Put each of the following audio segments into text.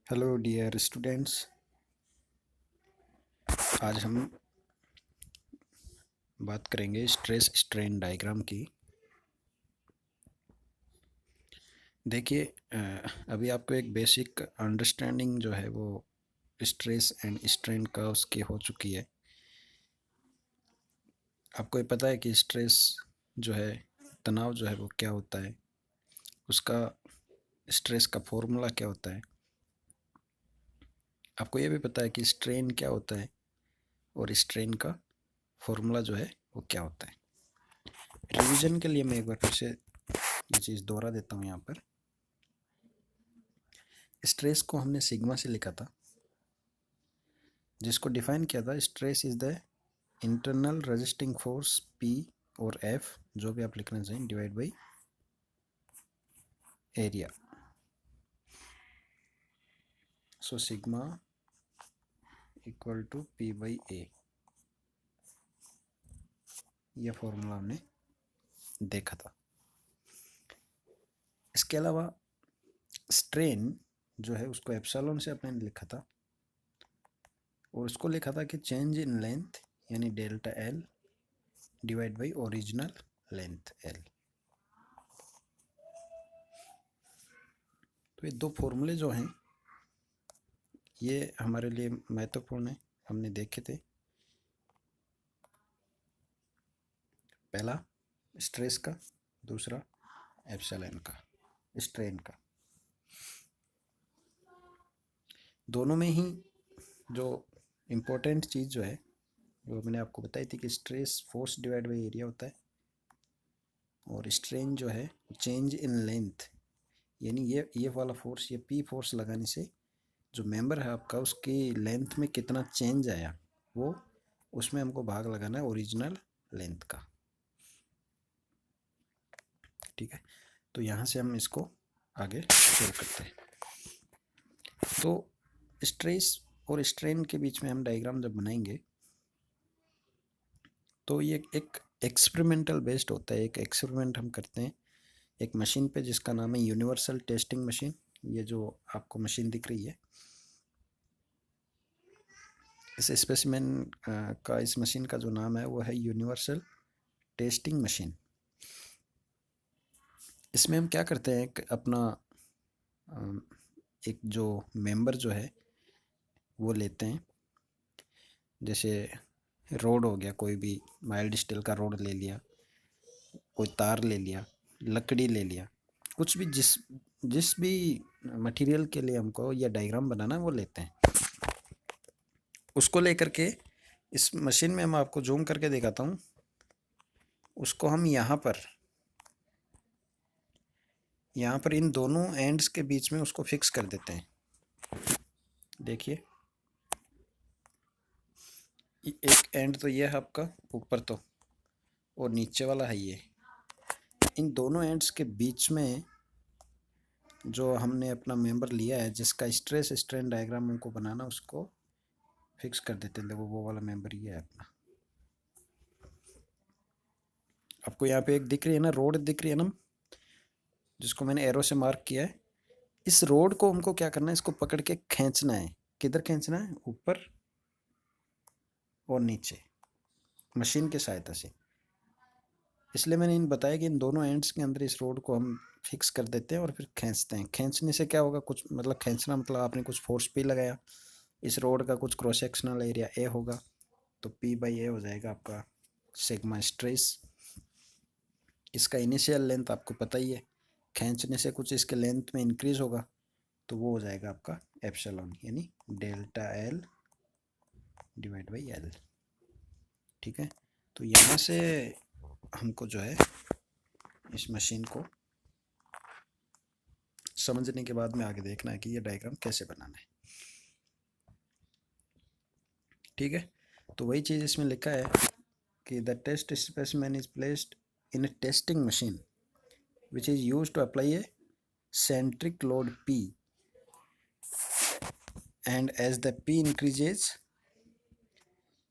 Hello dear students. आज हम बात करेंगे स्ट्रेस स्ट्रेन डायग्राम की। देखिए, अभी आपको एक बेसिक अंडरस्टैंडिंग जो है वो स्ट्रेस एंड स्ट्रेन का उसकी हो चुकी है। आपको ये पता है कि स्ट्रेस जो है, तनाव जो है वो क्या होता है, उसका स्ट्रेस का फॉर्मूला क्या होता है। आपको ये भी पता है कि स्ट्रेन क्या होता है और स्ट्रेन का फॉर्मूला जो है वो क्या होता है। रिवीजन के लिए मैं एक बार फिर से ये चीज़ दोहरा देता हूँ। यहाँ पर स्ट्रेस को हमने सिग्मा से लिखा था, जिसको डिफाइन किया था stress is the internal resisting force P और एफ, जो भी आप लिखना चाहें, divide by area. So sigma equal to P by A, यह फॉर्मूला हमने देखा था। इसके अलावा स्ट्रेन जो है उसको एप्सिलॉन से अपने लिखा था, और उसको लिखा था कि चेंज इन लेंथ यानी delta L divide by original length L. तो ये दो फॉर्मूले जो हैं ये हमारे लिए महत्वपूर्ण है, हमने देखे थे। पहला स्ट्रेस का, दूसरा एप्सिलॉन का, स्ट्रेन का। दोनों में ही जो इम्पोर्टेंट चीज़ जो है वो मैंने आपको बताई थी कि stress force divide by area होता है, और स्ट्रेन जो है चेंज इन लेंथ, यानी ये वाला फोर्स, ये पी फोर्स लगाने से जो मेंबर है आपका उसकी लेंथ में कितना चेंज आया, वो उसमें हमको भाग लगाना है ओरिजिनल लेंथ का। ठीक है, तो यहाँ से हम इसको आगे शुरू करते हैं। तो स्ट्रेस और स्ट्रेन के बीच में हम डायग्राम जब बनाएंगे तो ये एक एक्सपेरिमेंटल बेस्ड होता है। एक एक्सपेरिमेंट हम करते हैं एक मशीन पे जिसका नाम है यूनिवर्सल टेस्टिंग मशीन। ये जो आपको मशीन दिख रही है, इस स्पेसिमेन का, इस मशीन का जो नाम है वो है यूनिवर्सल टेस्टिंग मशीन। इसमें हम क्या करते हैं, एक अपना एक जो मेंबर जो है वो लेते हैं। जैसे रोड हो गया, कोई भी माइल्ड स्टील का रोड ले लिया, कोई तार ले लिया, लकड़ी ले लिया, कुछ भी जिस जिस भी मटेरियल के लिए हमको यह डायग्राम बनाना है वो लेते हैं। उसको लेकर के इस मशीन में, मैं आपको जूम करके दिखाता हूँ, उसको हम यहाँ पर इन दोनों एंड्स के बीच में उसको फिक्स कर देते हैं। देखिए, एक एंड तो ये है आपका ऊपर, तो और नीचे वाला है ये। इन दोनों एंड्स के बीच में जो हमने अपना मेंबर लिया है जिसका स्ट्रेस स्ट्रेन डायग्राम हमको बनाना, उसको फिक्स कर देते हैं। देखो, वो वाला मेंबर ये है अपना। आपको यहाँ पे एक दिख रही है ना, रोड दिख रही है ना, जिसको मैंने एरो से मार्क किया है। इस रोड को हमको क्या करना है, इसको पकड़ के खींचना है। किधर खींचना है? ऊपर और नीचे, मशीन की सहायता से। इसलिए मैंने इन बताया कि इन दोनों एंड्स के अंदर इस रोड को हम फिक्स कर देते हैं और फिर खींचते हैं। खींचने से क्या होगा, कुछ मतलब खींचना मतलब आपने कुछ फोर्स पी लगाया, इस रोड का कुछ क्रॉस सेक्शनल एरिया ए होगा, तो पी बाई ए हो जाएगा आपका सिग्मा स्ट्रेस। इसका इनिशियल लेंथ आपको पता ही है, खींचने से कुछ इसके लेंथ में इंक्रीज होगा, तो वो हो जाएगा आपका एप्सिलॉन, यानी delta L divide by L. ठीक है, तो यहाँ से हमको जो है इस मशीन को समझने के बाद में आगे देखना है कि ये डायग्राम कैसे बनाना है। ठीक है, तो वही चीज़ इसमें लिखा है कि the test specimen is placed in a testing machine which is used to apply a centric load P, and as the P increases,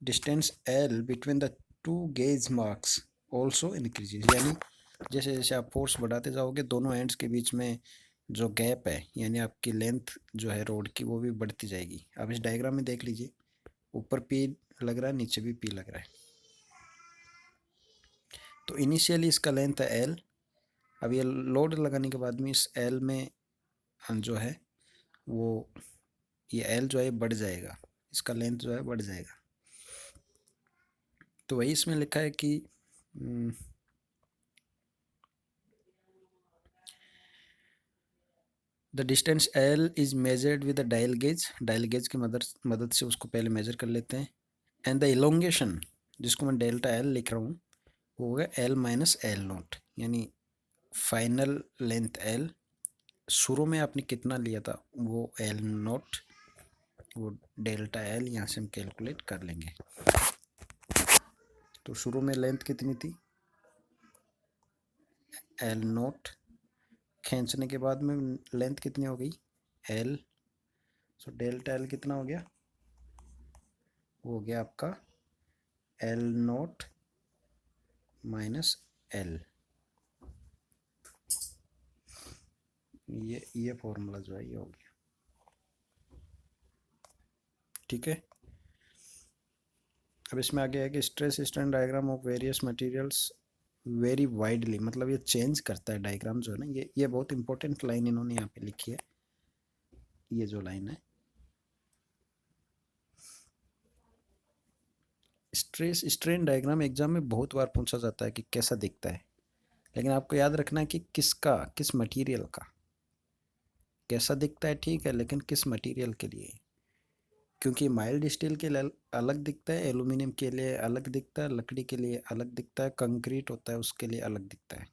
distance L between the two gauge marks also increases। यानी जैसे जैसे आप force बढ़ाते जाओगे, दोनों ends के बीच में जो गैप है यानी आपकी लेंथ जो है रोड की वो भी बढ़ती जाएगी। आप इस डायग्राम में देख लीजिए, ऊपर पी लग रहा है, नीचे भी पी लग रहा है। तो इनिशियली इसका लेंथ है एल। अब ये लोड लगाने के बाद में इस एल में जो है वो ये एल जो है बढ़ जाएगा, इसका लेंथ जो है बढ़ जाएगा। तो वही इसमें लिखा है कि the distance L is measured with the dial gauge. Dial gauge की मदद से उसको पहले मेजर कर लेते हैं। एंड द इलोंगेशन, जिसको मैं डेल्टा एल लिख रहा हूँ, वो होगा एल माइनस एल नोट, यानी फाइनल लेंथ एल। शुरू में आपने कितना लिया था वो एल नोट, वो डेल्टा एल यहाँ से हम कैलकुलेट कर लेंगे। तो शुरू में लेंथ कितनी थी, एल नोट। खींचने के बाद में लेंथ कितनी हो गई, एल। सो डेल्टा एल कितना हो गया, वो हो गया आपका एल नोट माइनस एल। ये फॉर्मूला जो है ये हो गया। ठीक है। अब इसमें आगे है कि stress strain diagram of various materials very widely, मतलब ये चेंज करता है डायग्राम जो है ना, ये बहुत इंपॉर्टेंट लाइन इन्होंने यहाँ पे लिखी है। ये जो लाइन है, स्ट्रेस स्ट्रेन डायग्राम एग्जाम में बहुत बार पूछा जाता है कि कैसा दिखता है, लेकिन आपको याद रखना है कि किसका, किस मटेरियल का। कैसा दिखता है ठीक है, लेकिन किस मटेरियल के लिए, क्योंकि माइल्ड स्टील के लिए अलग दिखता है, एल्यूमिनियम के लिए अलग दिखता है, लकड़ी के लिए अलग दिखता है, कंक्रीट होता है उसके लिए अलग दिखता है।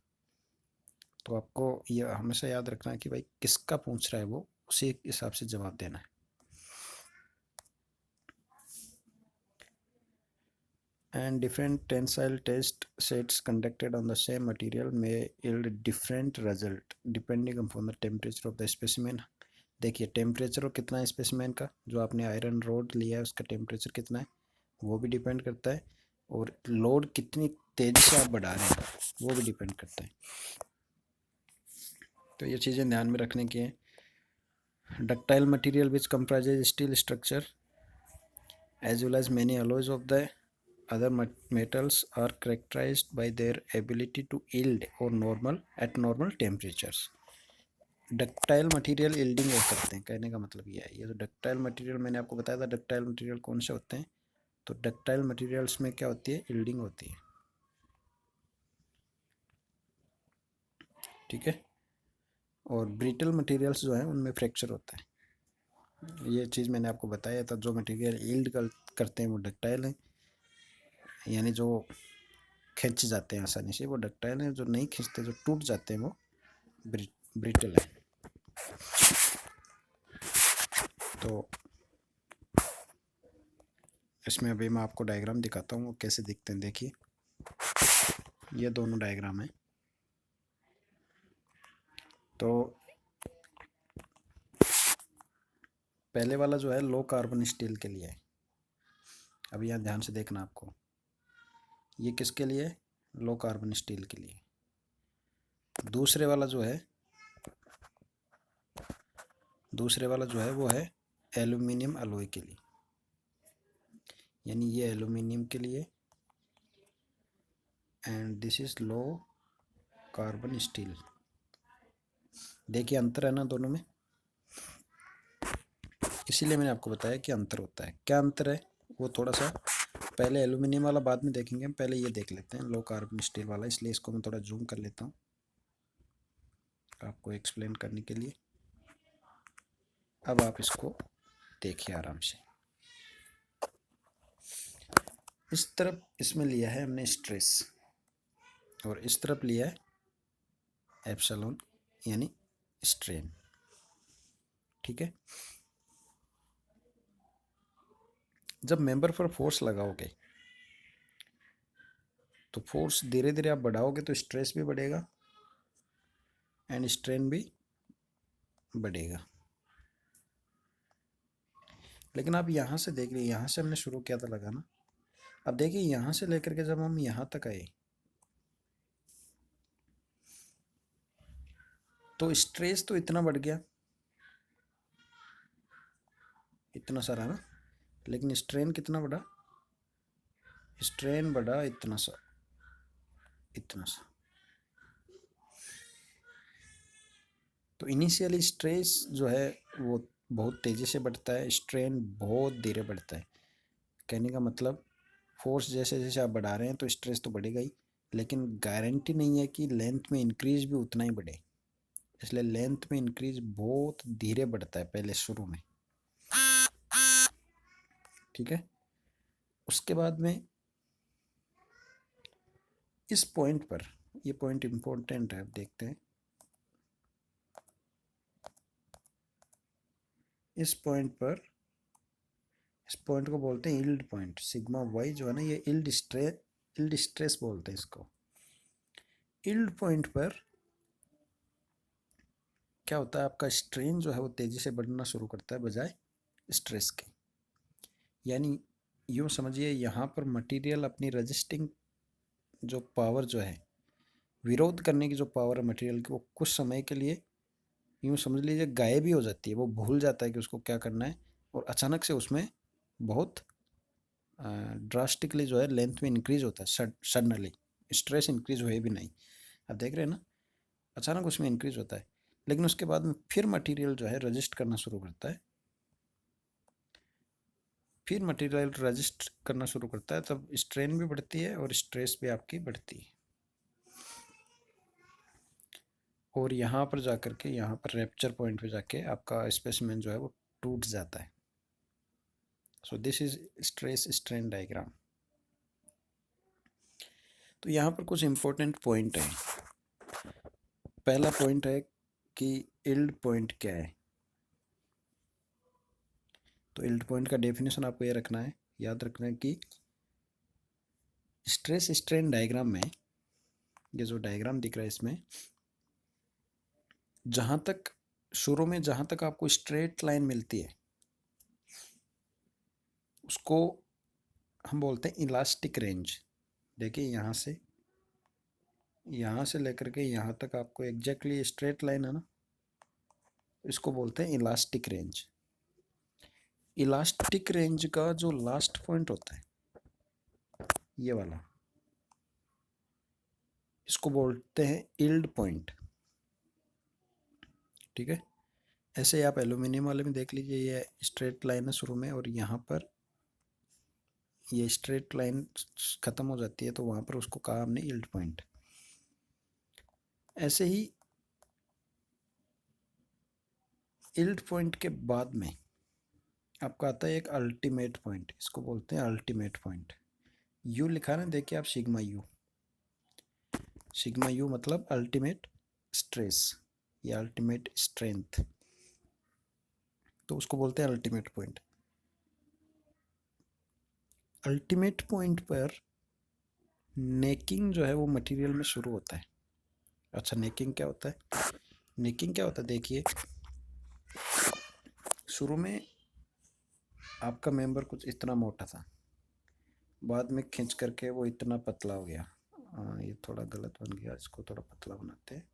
तो आपको ये हमेशा याद रखना है कि भाई किसका पूछ रहा है, वो उसी हिसाब से जवाब देना है। And different tensile test sets conducted on the same material may yield different result depending upon the temperature of the specimen। देखिए टेम्परेचर कितना है स्पेसिमेन का, जो आपने आयरन रोड लिया है उसका टेम्परेचर कितना है वो भी डिपेंड करता है, और लोड कितनी तेजी से आप बढ़ा रहे हैं वो भी डिपेंड करता है। तो ये चीज़ें ध्यान में रखने की है। Ductile material which comprises steel structure as well as many alloys of the other metals are characterized by their ability to yield or normal at normal temperatures। Ductile material yielding हो सकते हैं, कहने का मतलब ये है। ये जो डक्टाइल मटेरियल मैंने आपको बताया था, डक्टाइल मटेरियल कौन से होते हैं, तो डक्टाइल मटेरियल्स में क्या होती है, यील्डिंग होती है। ठीक है। और ब्रिटल मटेरियल्स जो है उनमें फ्रैक्चर होता है। ये चीज़ मैंने आपको बताया था, जो मटेरियल यील्ड करते हैं वो डक्टाइल हैं, यानी जो खिंच जाते हैं आसानी से वो डक्टाइल हैं, जो नहीं खिंचते जो टूट जाते हैं वो ब्रिटल है। तो इसमें अभी मैं आपको डायग्राम दिखाता हूँ वो कैसे दिखते हैं। देखिए ये दोनों डायग्राम है। तो पहले वाला जो है लो कार्बन स्टील के लिए है। अब यहाँ ध्यान से देखना आपको, ये किसके लिए, लो कार्बन स्टील के लिए। दूसरे वाला जो है वो है एल्यूमिनियम अलॉय के लिए, यानी ये एल्यूमिनियम के लिए, and this is low carbon steel. देखिए अंतर है ना दोनों में, इसीलिए मैंने आपको बताया कि अंतर होता है। क्या अंतर है वो थोड़ा सा पहले एल्यूमिनियम वाला बाद में देखेंगे, हम पहले ये देख लेते हैं लो कार्बन स्टील वाला, इसलिए इसको मैं थोड़ा जूम कर लेता हूँ आपको एक्सप्लेन करने के लिए। अब आप इसको देखिए आराम से। इस तरफ इसमें लिया है हमने स्ट्रेस और इस तरफ लिया है एप्सिलॉन यानी स्ट्रेन। ठीक है। जब मेंबर पर फोर्स लगाओगे तो फोर्स धीरे धीरे आप बढ़ाओगे तो स्ट्रेस भी बढ़ेगा एंड स्ट्रेन भी बढ़ेगा। लेकिन आप यहाँ से देख लीजिए, यहाँ से हमने शुरू किया था लगाना। अब देखिए यहाँ से लेकर के जब हम यहाँ तक आए तो स्ट्रेस तो इतना बढ़ गया, इतना सारा ना, लेकिन स्ट्रेन कितना बढ़ा, स्ट्रेन बढ़ा इतना सा, इतना सा। तो इनिशियली स्ट्रेस जो है वो बहुत तेज़ी से बढ़ता है, स्ट्रेन बहुत धीरे बढ़ता है। कहने का मतलब फोर्स जैसे जैसे आप बढ़ा रहे हैं तो स्ट्रेस तो बढ़ेगा ही, लेकिन गारंटी नहीं है कि लेंथ में इंक्रीज भी उतना ही बढ़े। इसलिए लेंथ में इंक्रीज बहुत धीरे बढ़ता है पहले शुरू में, ठीक है। उसके बाद में इस पॉइंट पर, ये पॉइंट इंपॉर्टेंट है, अब देखते हैं। इस पॉइंट पर, इस पॉइंट को बोलते हैं यील्ड पॉइंट। सिग्मा वाई जो है ना, ये यील्ड स्ट्रेस बोलते हैं इसको। यील्ड पॉइंट पर क्या होता है, आपका स्ट्रेन जो है वो तेजी से बढ़ना शुरू करता है बजाय स्ट्रेस के। यानी यूँ समझिए, यहाँ पर मटेरियल अपनी रजिस्टिंग जो पावर जो है, विरोध करने की जो पावर है मटेरियल की, वो कुछ समय के लिए यूँ समझ लीजिए गायब ही हो जाती है। वो भूल जाता है कि उसको क्या करना है, और अचानक से उसमें बहुत ड्रास्टिकली जो है लेंथ में इंक्रीज होता है सडनली, स्ट्रेस इंक्रीज हुए भी नहीं। आप देख रहे हैं ना, अचानक उसमें इंक्रीज होता है, लेकिन उसके बाद में फिर मटेरियल जो है रजिस्ट करना शुरू करता है। फिर मटेरियल रजिस्ट करना शुरू करता है, तब स्ट्रेन भी बढ़ती है और स्ट्रेस भी आपकी बढ़ती है। और यहाँ पर जाकर के, यहाँ पर रैप्चर पॉइंट पे जाके आपका स्पेसिमेन जो है वो टूट जाता है। So this is stress strain diagram. तो यहाँ पर कुछ इंपॉर्टेंट पॉइंट है। पहला पॉइंट है कि यील्ड पॉइंट क्या है। तो यील्ड पॉइंट का डेफिनेशन आपको ये रखना है, याद रखना है कि स्ट्रेस स्ट्रेन डायग्राम में, ये जो डायग्राम दिख रहा है इसमें, जहाँ तक शुरू में जहाँ तक आपको स्ट्रेट लाइन मिलती है उसको हम बोलते हैं इलास्टिक रेंज। देखिए यहाँ से लेकर के यहाँ तक आपको एग्जैक्टली स्ट्रेट लाइन है ना, इसको बोलते हैं इलास्टिक रेंज। इलास्टिक रेंज का जो लास्ट पॉइंट होता है ये वाला, इसको बोलते हैं यील्ड पॉइंट, ठीक है। ऐसे ही आप एल्यूमिनियम वाले में देख लीजिए, ये स्ट्रेट लाइन है शुरू में, और यहाँ पर ये स्ट्रेट लाइन खत्म हो जाती है, तो वहाँ पर उसको कहा हमने यील्ड पॉइंट। ऐसे ही यील्ड पॉइंट के बाद में आपका आता है एक अल्टीमेट पॉइंट, इसको बोलते हैं अल्टीमेट पॉइंट। यू लिखा ना, देखिए आप, सिग्मा यू, सिग्मा यू मतलब अल्टीमेट स्ट्रेस या अल्टीमेट स्ट्रेंथ, तो उसको बोलते हैं अल्टीमेट पॉइंट। अल्टीमेट पॉइंट पर नेकिंग जो है वो मटेरियल में शुरू होता है। अच्छा, नेकिंग क्या होता है, नेकिंग क्या होता है, देखिए शुरू में आपका मेंबर कुछ इतना मोटा था, बाद में खींच करके वो इतना पतला हो गया। ये थोड़ा गलत बन गया, इसको थोड़ा पतला बनाते हैं।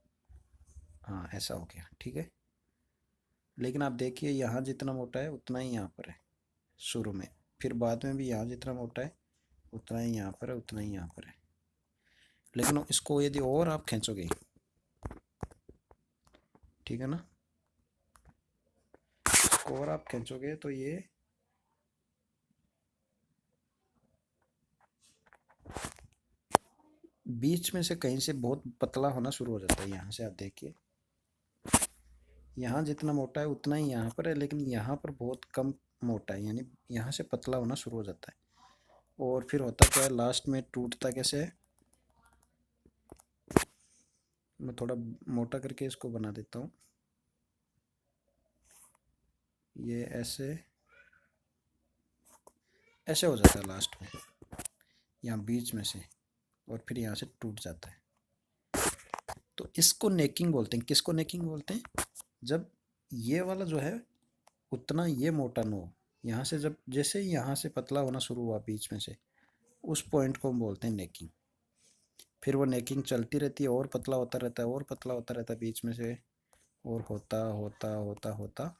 हाँ, ऐसा हो गया, ठीक है। लेकिन आप देखिए यहाँ जितना मोटा है उतना ही यहाँ पर है शुरू में, फिर बाद में भी यहाँ जितना मोटा है उतना ही यहाँ पर है, उतना ही यहाँ पर है। लेकिन इसको यदि और आप खींचोगे, ठीक है ना, इसको और आप खींचोगे तो ये बीच में से कहीं से बहुत पतला होना शुरू हो जाता है। यहाँ से आप देखिए, यहाँ जितना मोटा है उतना ही यहाँ पर है, लेकिन यहाँ पर बहुत कम मोटा है, यानी यहाँ से पतला होना शुरू हो जाता है। और फिर होता क्या है, लास्ट में टूटता कैसे है, मैं थोड़ा मोटा करके इसको बना देता हूँ। ये ऐसे ऐसे हो जाता है लास्ट में, यहाँ बीच में से, और फिर यहाँ से टूट जाता है। तो इसको नेकिंग बोलते हैं। किसको नेकिंग बोलते हैं, जब ये वाला जो है उतना ये मोटा न हो, यहाँ से जब जैसे ही यहाँ से पतला होना शुरू हुआ बीच में से, उस पॉइंट को हम बोलते हैं नेकिंग। फिर वो नेकिंग चलती रहती है और पतला होता रहता है और पतला होता रहता है बीच में से, और होता होता होता होता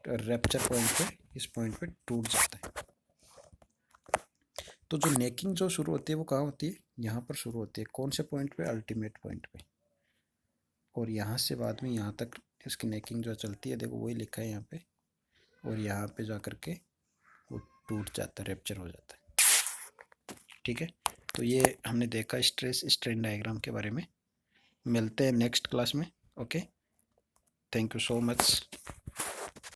रैप्चर पॉइंट पे, इस पॉइंट पे टूट जाता है। तो जो नेकिंग जो शुरू होती है वो कहाँ होती है? यहाँ पर शुरू होती है। कौन से पॉइंट पे? अल्टीमेट पॉइंट पे। और यहाँ से बाद में यहाँ तक इसकी नेकिंग जो चलती है, देखो वही लिखा है यहाँ पे, और यहाँ पे जा करके वो टूट जाता है, रैप्चर हो जाता है। ठीक है, तो ये हमने देखा स्ट्रेस स्ट्रेन डायग्राम के बारे में। मिलते हैं नेक्स्ट क्लास में। Okay, thank you so much.